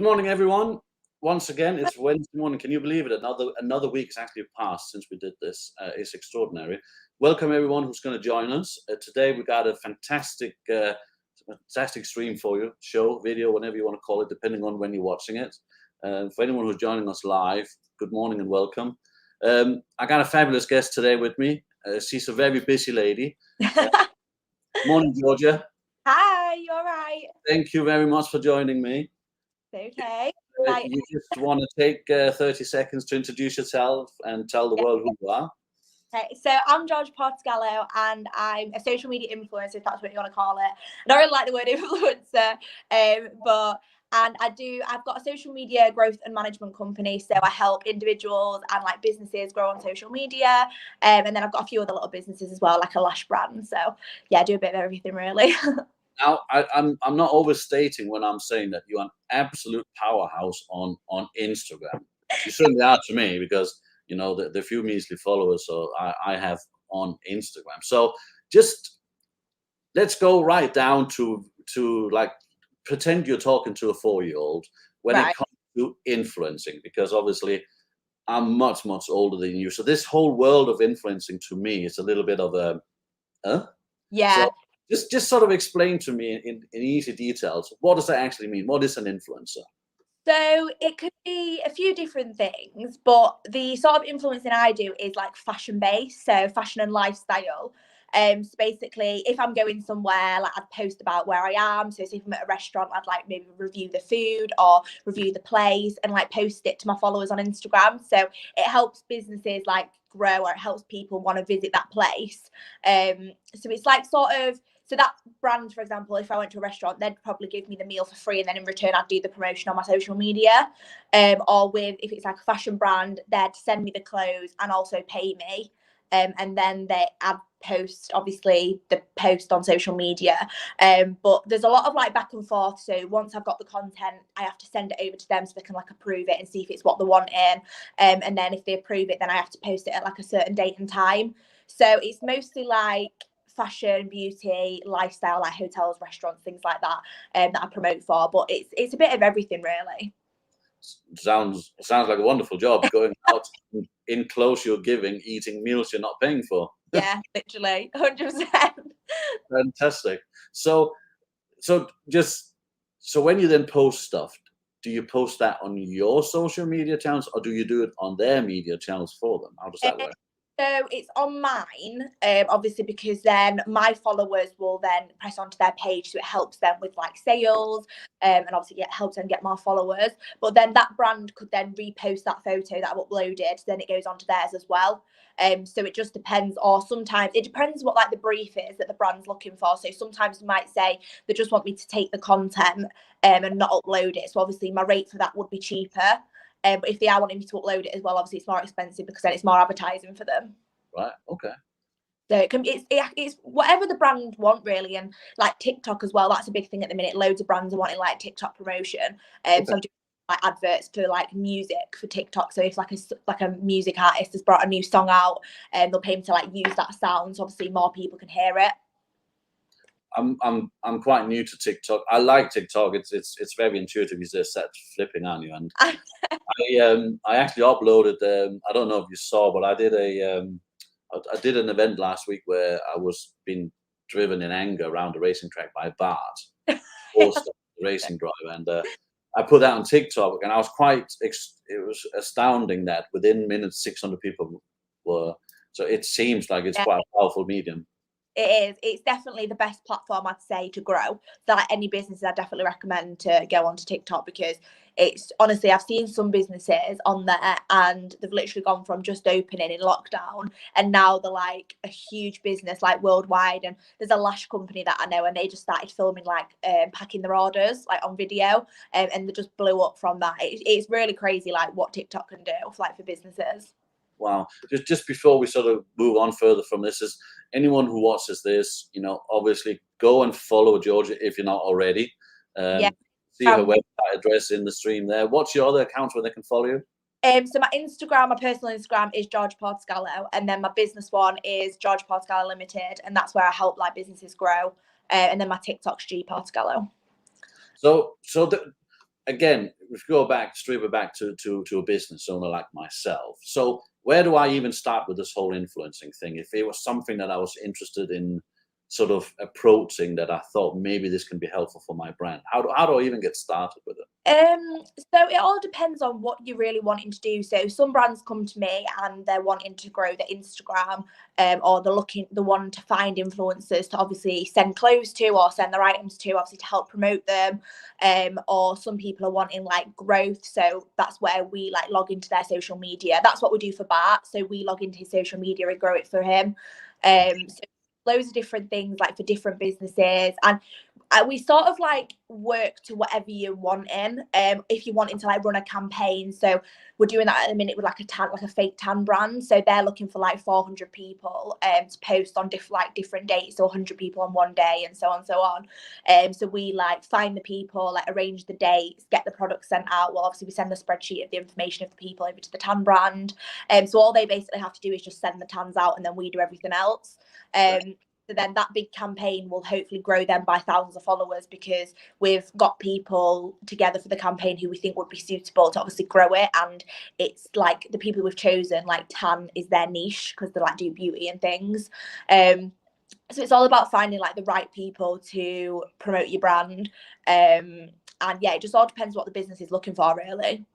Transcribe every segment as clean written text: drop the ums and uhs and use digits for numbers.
morning, everyone. Once again, it's Wednesday morning. Can you believe it? Another week has actually passed since we did this. It's extraordinary. Welcome, everyone who's going to join us. Today, we got a fantastic stream for you, show, video, whatever you want to call it, depending on when you're watching it. For anyone who's joining us live, good morning and welcome. I got a fabulous guest today with me. She's a very busy lady. Morning, Georgia. Hi, you all right? Thank you very much for joining me. Okay. You just want to take 30 seconds to introduce yourself and tell the world who you are. Okay, so I'm Georgia Portogallo and I'm a social media influencer, if that's what you want to call it. I don't really like the word influencer, I've got a social media growth and management company, so I help individuals and like businesses grow on social media, and then I've got a few other little businesses as well, like a lash brand. So yeah, I do a bit of everything really. Now, I'm not overstating when I'm saying that you're an absolute powerhouse on Instagram. You certainly are to me, because you know the few measly followers so I have on Instagram. So just let's go right down to like pretend you're talking to a 4-year-old when Right. it comes to influencing, because obviously I'm much older than you. So this whole world of influencing to me is a little bit of a Yeah. So just sort of explain to me in easy details, what does that actually mean? What is an influencer? So it could be a few different things, but the sort of influencing I do is like fashion based, so fashion and lifestyle. So basically, if I'm going somewhere, like I'd post about where I am. So if I'm at a restaurant, I'd like maybe review the food or review the place and like post it to my followers on Instagram. So it helps businesses like grow, or it helps people want to visit that place. So it's like sort of. So that brand, for example, if I went to a restaurant, they'd probably give me the meal for free, and then in return, I'd do the promotion on my social media. Or if it's like a fashion brand, they'd send me the clothes and also pay me. And then I'd post, obviously, the post on social media. But there's a lot of like back and forth. So once I've got the content, I have to send it over to them so they can like approve it and see if it's what they want in. And then if they approve it, then I have to post it at like a certain date and time. So it's mostly like fashion, beauty, lifestyle, like hotels, restaurants, things like that, that I promote for. But it's a bit of everything, really. Sounds like a wonderful job, going out in clothes you're giving, eating meals you're not paying for. Yeah, literally, 100%. Fantastic. So when you then post stuff, do you post that on your social media channels, or do you do it on their media channels for them? How does that work? So it's on mine, obviously, because then my followers will then press onto their page, so it helps them with like sales, and obviously it helps them get more followers. But then that brand could then repost that photo that I've uploaded, then it goes onto theirs as well. So it just depends, or sometimes it depends what like the brief is that the brand's looking for. So sometimes you might say they just want me to take the content and not upload it. So obviously my rate for that would be cheaper. But if they are wanting me to upload it as well, obviously it's more expensive because then it's more advertising for them. Right. Okay. So it's whatever the brand want really, and like TikTok as well. That's a big thing at the minute. Loads of brands are wanting like TikTok promotion. Okay. So I'm doing like adverts for like music for TikTok. So if like a music artist has brought a new song out, and they'll pay me to like use that sound, so obviously more people can hear it. I'm quite new to TikTok. I like TikTok. It's very intuitive. You just start flipping on you, and I actually uploaded. I don't know if you saw, but I did an event last week where I was being driven in anger around the racing track by Bart, the racing driver, and I put that on TikTok, and I was it was astounding that within minutes 600 people were. So it seems like it's quite a powerful medium. It is. It's definitely the best platform, I'd say, to grow. So like any business, I definitely recommend to go onto TikTok, because it's honestly, I've seen some businesses on there and they've literally gone from just opening in lockdown and now they're like a huge business like worldwide. And there's a lash company that I know, and they just started filming like packing their orders like on video, and they just blew up from that. It's really crazy like what TikTok can do for businesses. Wow. Just before we sort of move on further from this, is anyone who watches this, obviously go and follow Georgia if you're not already. Yeah. See her website address in the stream there. What's your other accounts where they can follow you? So my personal Instagram is Georgia Portogallo, and then my business one is Georgia Portogallo Limited, and that's where I help like businesses grow. And then my TikTok's G Portogallo. So again, if you go back, strip it back to a business owner like myself. So where do I even start with this whole influencing thing? If it was something that I was interested in sort of approaching, that I thought maybe this can be helpful for my brand, how do I even get started with it? So it all depends on what you're really wanting to do. So some brands come to me and they're wanting to grow their Instagram, or they're wanting to find influencers to obviously send clothes to or send their items to, obviously to help promote them. Or some people are wanting like growth. So that's where we like log into their social media. That's what we do for Bart. So we log into his social media and grow it for him. So loads of different things like for different businesses, and we sort of like work to whatever you're wanting. If you're wanting to like run a campaign, so we're doing that at the minute with like a fake tan brand. So they're looking for like 400 people to post on different dates, so 100 people on one day, and so on and so on. So we like find the people, like arrange the dates, get the product sent out. Well, obviously we send a spreadsheet of the information of the people over to the tan brand. So all they basically have to do is just send the tans out, and then we do everything else. So then that big campaign will hopefully grow them by thousands of followers, because we've got people together for the campaign who we think would be suitable to obviously grow it. And it's like the people we've chosen, like tan is their niche because they like do beauty and things. So it's all about finding like the right people to promote your brand. And yeah, it just all depends what the business is looking for, really.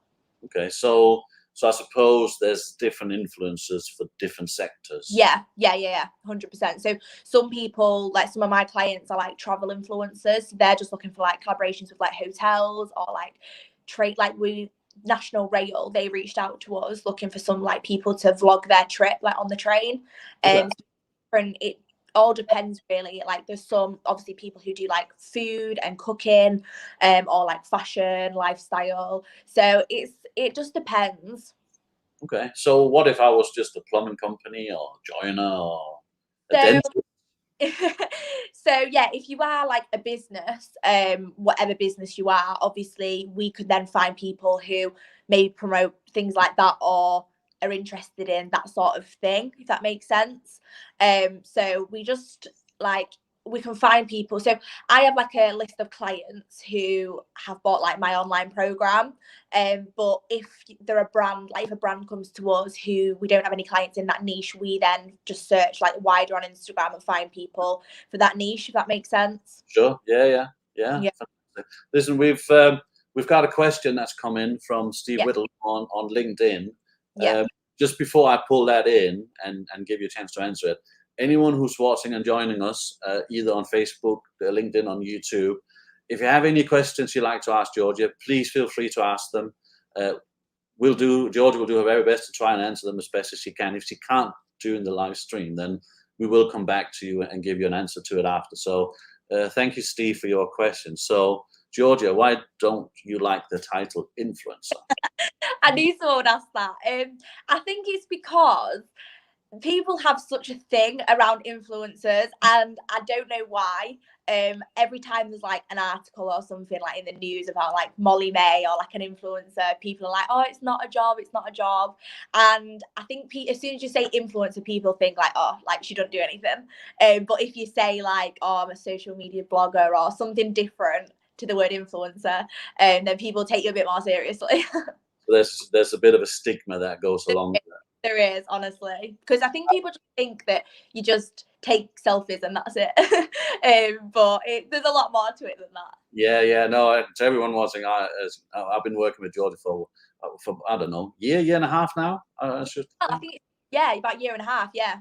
Okay, so I suppose there's different influencers for different sectors. Yeah, 100%. So some people, like some of my clients, are like travel influencers. So they're just looking for like collaborations with like hotels or like trade. Like National Rail, they reached out to us looking for some like people to vlog their trip like on the train. And it all depends really. Like there's some obviously people who do like food and cooking, or like fashion, lifestyle. So it just depends. Okay, so what if I was just a plumbing company or joiner or a So dentist? so yeah, if you are like a business, whatever business you are, obviously we could then find people who maybe promote things like that or are interested in that sort of thing, if that makes sense. So we just like we can find people. So I have like a list of clients who have bought like my online program. But if they're a brand, like if a brand comes to us who we don't have any clients in that niche, we then just search like wider on Instagram and find people for that niche, if that makes sense. Sure. Yeah. Yeah. Listen, we've got a question that's come in from Steve Whittle on LinkedIn. Yeah. Just before I pull that in and give you a chance to answer it, anyone who's watching and joining us, either on Facebook, LinkedIn, on YouTube, if you have any questions you'd like to ask Georgia, please feel free to ask them. Georgia will do her very best to try and answer them as best as she can. If she can't during the live stream, then we will come back to you and give you an answer to it after. So thank you, Steve, for your question. So Georgia, why don't you like the title influencer? I knew someone would ask that. I think it's because people have such a thing around influencers, and I don't know why. Every time there's like an article or something like in the news about like Molly May or like an influencer, people are like, oh, it's not a job, it's not a job. And I think as soon as you say influencer, people think like, oh, like she doesn't do anything. But if you say like, oh, I'm a social media blogger or something different to the word influencer, then people take you a bit more seriously. So there's a bit of a stigma that goes along with that. There is, honestly, because I think people just think that you just take selfies and that's it. But there's a lot more to it than that. Yeah. No, to everyone watching, I've been working with Georgia for I don't know, year and a half now. I think about a year and a half. Yeah.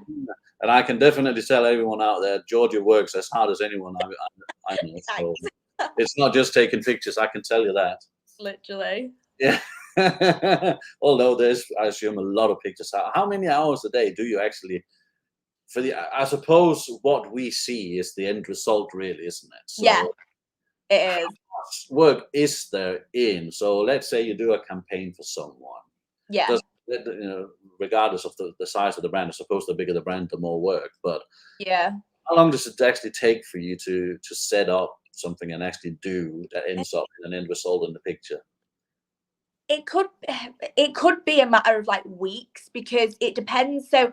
And I can definitely tell everyone out there, Georgia works as hard as anyone I know. So it's not just taking pictures. I can tell you that. Literally. Yeah. Although there's, I assume, a lot of pictures. How many hours a day do you actually? I suppose what we see is the end result, really, isn't it? So yeah, it is. How much work is there in? So let's say you do a campaign for someone. Yeah. Regardless of the size of the brand, I suppose the bigger the brand, the more work. But yeah, how long does it actually take for you to set up something and actually do that ends up in an end result in the picture? it could be a matter of like weeks, because it depends. So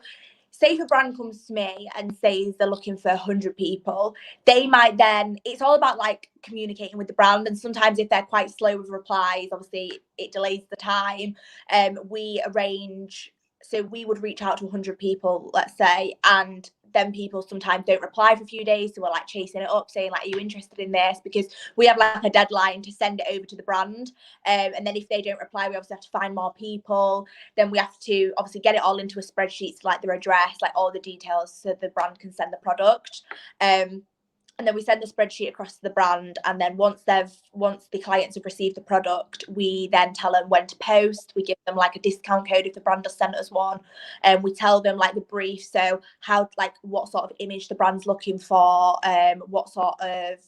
say if a brand comes to me and says they're looking for 100 people, they might then, it's all about like communicating with the brand. And sometimes if they're quite slow with replies, obviously it delays the time. We arrange, so we would reach out to 100 people, let's say, and then people sometimes don't reply for a few days. So we're like chasing it up, saying like, are you interested in this? Because we have like a deadline to send it over to the brand. And then if they don't reply, we obviously have to find more people. Then we have to obviously get it all into a spreadsheet, so like their address, like all the details, so the brand can send the product. And then we send the spreadsheet across to the brand. And then once the clients have received the product, we then tell them when to post. We give them like a discount code if the brand has sent us one. And we tell them like the brief. So how, like what sort of image the brand's looking for, what sort of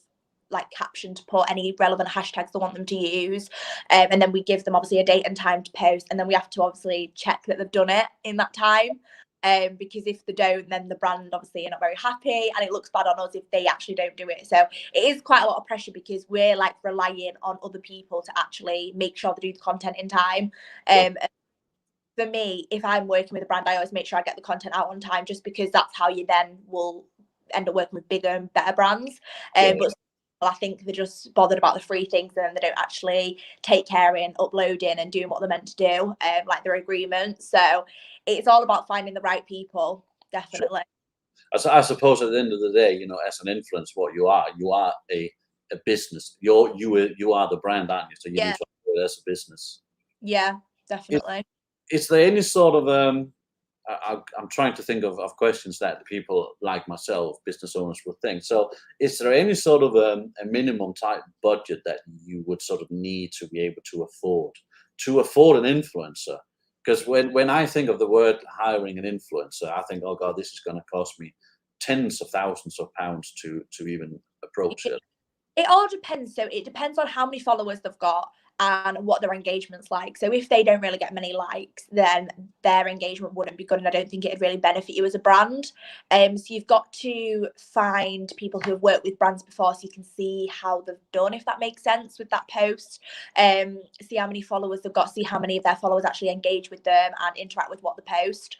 like caption to put, any relevant hashtags they want them to use. And then we give them obviously a date and time to post. And then we have to obviously check that they've done it in that time. Because if they don't, then the brand obviously are not very happy, and it looks bad on us if they actually don't do it. So it is quite a lot of pressure because we're like relying on other people to actually make sure they do the content in time. For me, if I'm working with a brand, I always make sure I get the content out on time, just because that's how you then will end up working with bigger and better brands. But I think they're just bothered about the free things, and then they don't actually take care in uploading and doing what they're meant to do, like their agreement. So it's all about finding the right people, definitely. Sure. I suppose at the end of the day, you know, as an influencer, what you are a business. You are the brand, aren't you? So you need to operate as a business. Yeah, definitely. Is there any sort of I'm trying to think of questions that people like myself, business owners, would think. So, is there any sort of a minimum type budget that you would sort of need to be able to afford an influencer? Because when I think of the word hiring an influencer, I think, oh God, this is going to cost me tens of thousands of pounds to even approach it. It all depends. So it depends on how many followers they've got and what their engagement's like. So if they don't really get many likes, then their engagement wouldn't be good, and I don't think it'd really benefit you as a brand. So you've got to find people who have worked with brands before, so you can see how they've done, if that makes sense, with that post. See how many followers they've got, see how many of their followers actually engage with them and interact with what they post.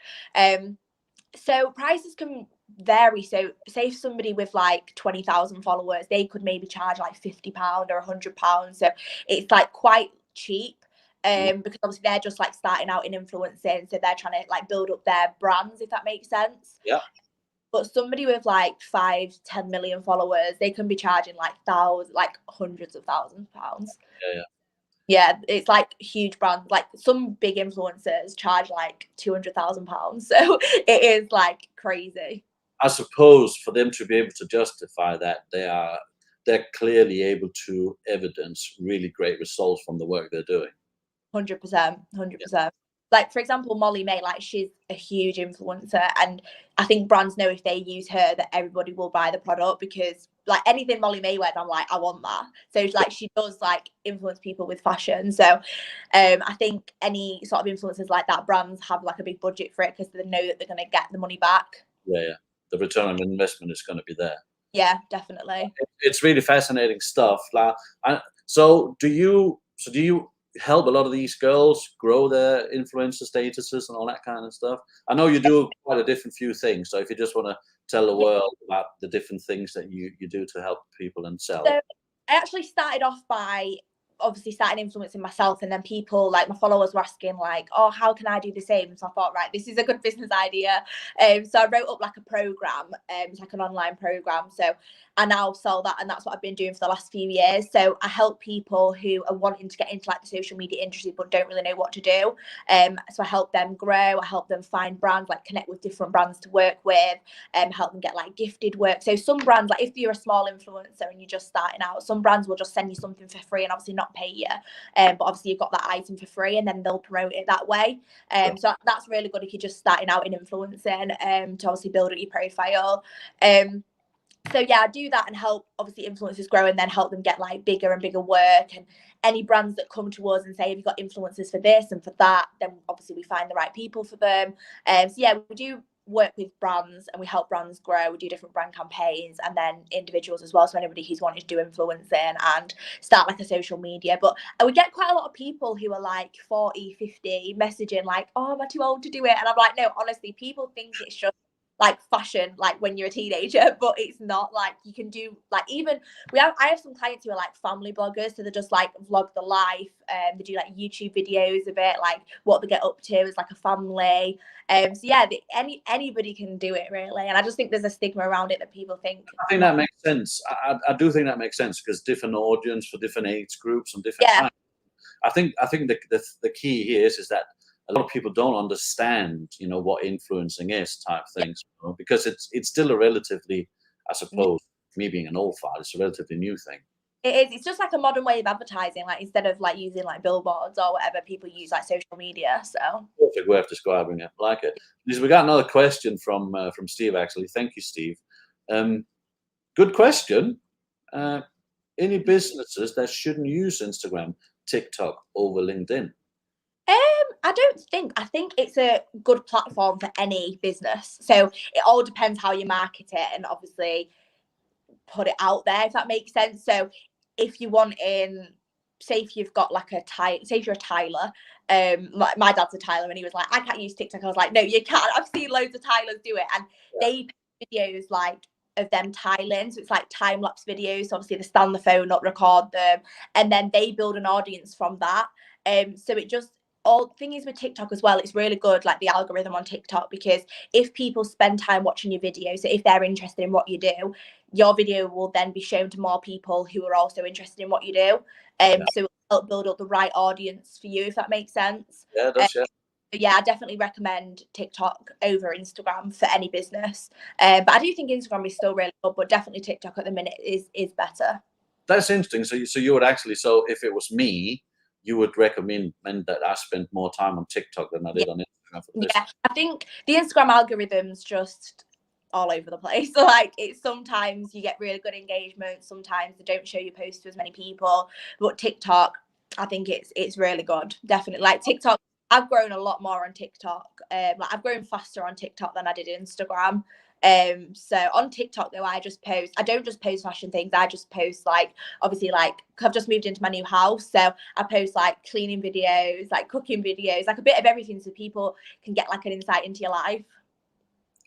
So prices can vary. So say if somebody with like 20,000 followers, they could maybe charge like £50 or £100. So it's like quite cheap. Because obviously they're just like starting out in influencing, so they're trying to like build up their brands, if that makes sense. Yeah. But somebody with like 5-10 million followers, they can be charging like hundreds of thousands of pounds. Yeah, it's like huge brands. Like some big influencers charge like £200,000. So it is like crazy. I suppose for them to be able to justify that, they're clearly able to evidence really great results from the work they're doing. 100%. Like, for example, Molly May, like she's a huge influencer, and I think brands know if they use her that everybody will buy the product, because like anything Molly May wears, I'm like, I want that. So like she does like influence people with fashion. So I think any sort of influencers like that, brands have like a big budget for it, because they know that they're going to get the money back. Yeah. The return on investment is going to be there. Yeah, definitely. It's really fascinating stuff. So do you help a lot of these girls grow their influencer statuses and all that kind of stuff? I know you do quite a different few things. So if you just want to tell the world about the different things that you do to help people and sell. So I actually started off by obviously starting influencing myself, and then people, like my followers, were asking like, oh, how can I do the same? So I thought, right, this is a good business idea. So I wrote up like a program. It's like an online program. So I now sell that, and that's what I've been doing for the last few years. So I help people who are wanting to get into like the social media industry but don't really know what to do. So I help them grow. I help them find brands, like connect with different brands to work with, help them get like gifted work. So some brands, like if you're a small influencer and you're just starting out, some brands will just send you something for free and obviously not pay you. But obviously you've got that item for free, and then they'll promote it that way. So that's really good if you're just starting out in influencing, to obviously build up your profile. So yeah, I do that and help obviously influencers grow, and then help them get like bigger and bigger work. And any brands that come to us and say, have you got influencers for this and for that, then obviously we find the right people for them. So yeah, we do work with brands, and we help brands grow. We do different brand campaigns, and then individuals as well. So anybody who's wanting to do influencing and start like a social media. But we get quite a lot of people who are like 40, 50 messaging like, oh, am I too old to do it? And I'm like, no, honestly, people think it's just like fashion, like when you're a teenager, but it's not. Like you can do like, even I have some clients who are like family bloggers, so they just like vlog the life, they do like YouTube videos of it, like what they get up to as like a family. So yeah, anybody can do it really, and I just think there's a stigma around it that people think. I think that makes sense. I do think that makes sense, because different audience for different age groups and different times. I think the key here is that a lot of people don't understand, what influencing is type things, because it's still a relatively, I suppose, me being an old fart, it's a relatively new thing. It is. It's just like a modern way of advertising. Like instead of like using like billboards or whatever, people use like social media. So Perfect way of describing it. Like it. We got another question from Steve. Actually, thank you, Steve. Good question. Any businesses that shouldn't use Instagram, TikTok over LinkedIn? I don't think. I think it's a good platform for any business. So it all depends how you market it, and obviously put it out there, if that makes sense. So if you want say if you've got like say if you're a tiler, my dad's a tiler, and he was like, I can't use TikTok. I was like, no, you can't. I've seen loads of tilers do it, and they videos like of them tiling, so it's like time lapse videos. So obviously they stand the phone up, record them, and then they build an audience from that. So it just thing is with TikTok as well, it's really good, like the algorithm on TikTok, because if people spend time watching your video, so if they're interested in what you do, your video will then be shown to more people who are also interested in what you do. So it'll help build up the right audience for you, if that makes sense. Yeah, it does, yeah, I definitely recommend TikTok over Instagram for any business. But I do think Instagram is still really good, but definitely TikTok at the minute is better. That's interesting. So you would actually, so if it was me, you would recommend that I spend more time on TikTok than I did on Instagram for this? Yeah, I think the Instagram algorithm's just all over the place. So like, it's sometimes you get really good engagement, sometimes they don't show your post to as many people. But TikTok, I think it's really good. Definitely, like TikTok, I've grown a lot more on TikTok. Like I've grown faster on TikTok than I did Instagram. So on TikTok though, I don't just post fashion things. I just post like, obviously, like I've just moved into my new house, so I post like cleaning videos, like cooking videos, like a bit of everything, so people can get like an insight into your life.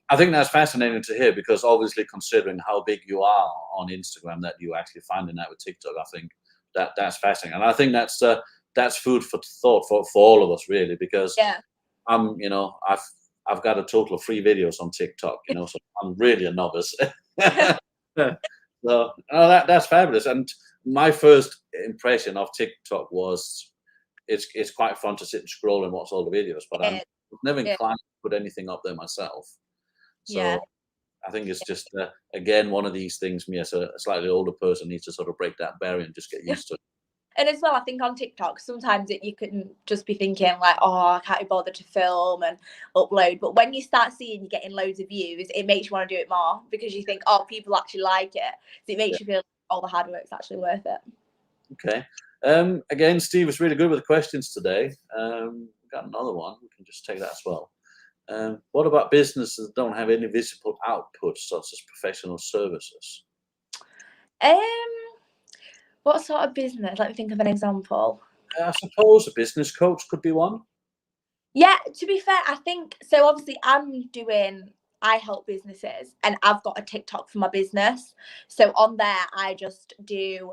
I think that's fascinating to hear, because obviously, considering how big you are on Instagram, that you actually finding that with TikTok, I think that's fascinating, and I think that's food for thought for all of us, really, because I've got a total of 3 videos on TikTok, so I'm really a novice. So that's fabulous. And my first impression of TikTok was it's quite fun to sit and scroll and watch all the videos, but I'm never inclined to put anything up there myself. So I think it's just again, one of these things, me as a slightly older person, needs to sort of break that barrier and just get used to it. And as well, I think on TikTok, sometimes you can just be thinking like, oh, I can't be bothered to film and upload. But when you start seeing you're getting loads of views, it makes you want to do it more, because you think, oh, people actually like it. So it makes you feel like all the hard work's actually worth it. Okay. Again, Steve was really good with the questions today. We've got another one. We can just take that as well. What about businesses that don't have any visible output, such as professional services? What sort of business? Let me think of an example. I suppose a business coach could be one. Yeah, to be fair, I think so. Obviously, I help businesses, and I've got a TikTok for my business. So on there, I just do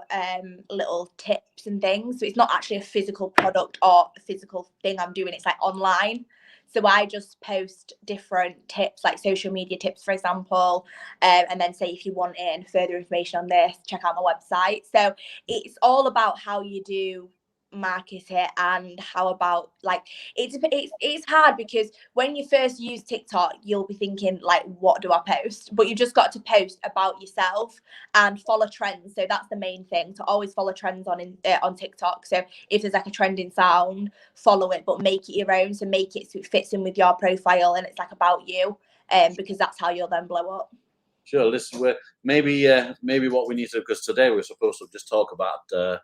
little tips and things. So it's not actually a physical product or a physical thing I'm doing. It's like online. So I just post different tips, like social media tips, for example, and then say if you want in further information on this, check out my website. So it's all about how you do market it, and how about like it's hard, because when you first use TikTok, you'll be thinking like, what do I post? But you just got to post about yourself and follow trends. So that's the main thing, to always follow trends on TikTok. So if there's like a trending sound, follow it, but make it your own. So make it so it fits in with your profile and it's like about you, because that's how you'll then blow up. Sure. Listen, maybe what we need to, because today we're supposed to just talk about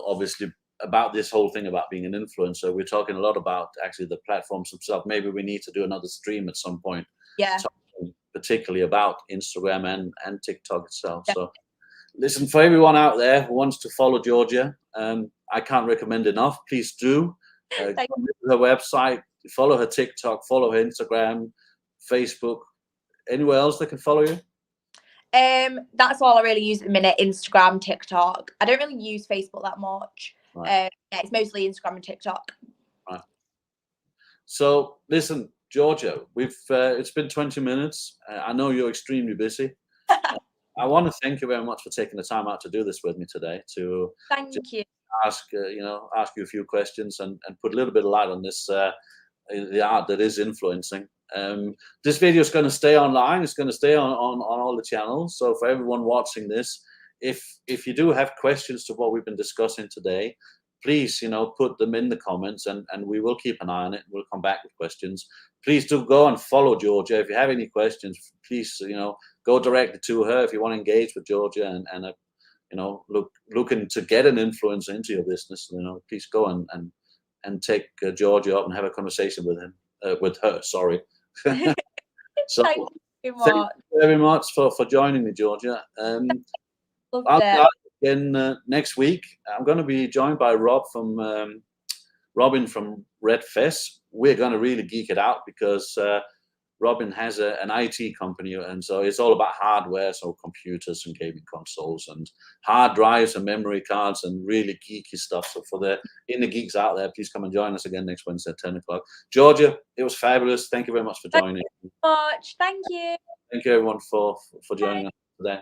obviously about this whole thing about being an influencer. We're talking a lot about actually the platforms themselves. Maybe we need to do another stream at some point, talking particularly about Instagram and TikTok itself. So listen, for everyone out there who wants to follow Georgia, I can't recommend enough. Please do. Go to her website, follow her TikTok, follow her Instagram, Facebook, anywhere else they can follow you? That's all I really use at the minute: Instagram, TikTok. I don't really use Facebook that much. Right. Yeah, it's mostly Instagram and TikTok. Right. So listen, Georgia, we've it's been 20 minutes. I know you're extremely busy. I want to thank you very much for taking the time out to do this with me today. To Thank you. ask ask you a few questions and put a little bit of light on this the art that is influencing. This video is going to stay online. It's going to stay on all the channels. So for everyone watching this, if you do have questions to what we've been discussing today, please put them in the comments, and we will keep an eye on it. We'll come back with questions. Please do go and follow Georgia. If you have any questions, please go directly to her if you want to engage with Georgia and looking to get an influence into your business. Please go and take Georgia up and have a conversation with her. Sorry. So Thank you thank you very much for joining me, Georgia. I'll be back again next week. I'm going to be joined by Robin from Red Fest. We're going to really geek it out because Robin has an IT company, and so it's all about hardware, so computers and gaming consoles and hard drives and memory cards and really geeky stuff. So for the inner geeks out there, please come and join us again next Wednesday at 10 o'clock. Georgia, it was fabulous. Thank you very much for joining. Thank you so much. Thank you. Thank you everyone for joining us today.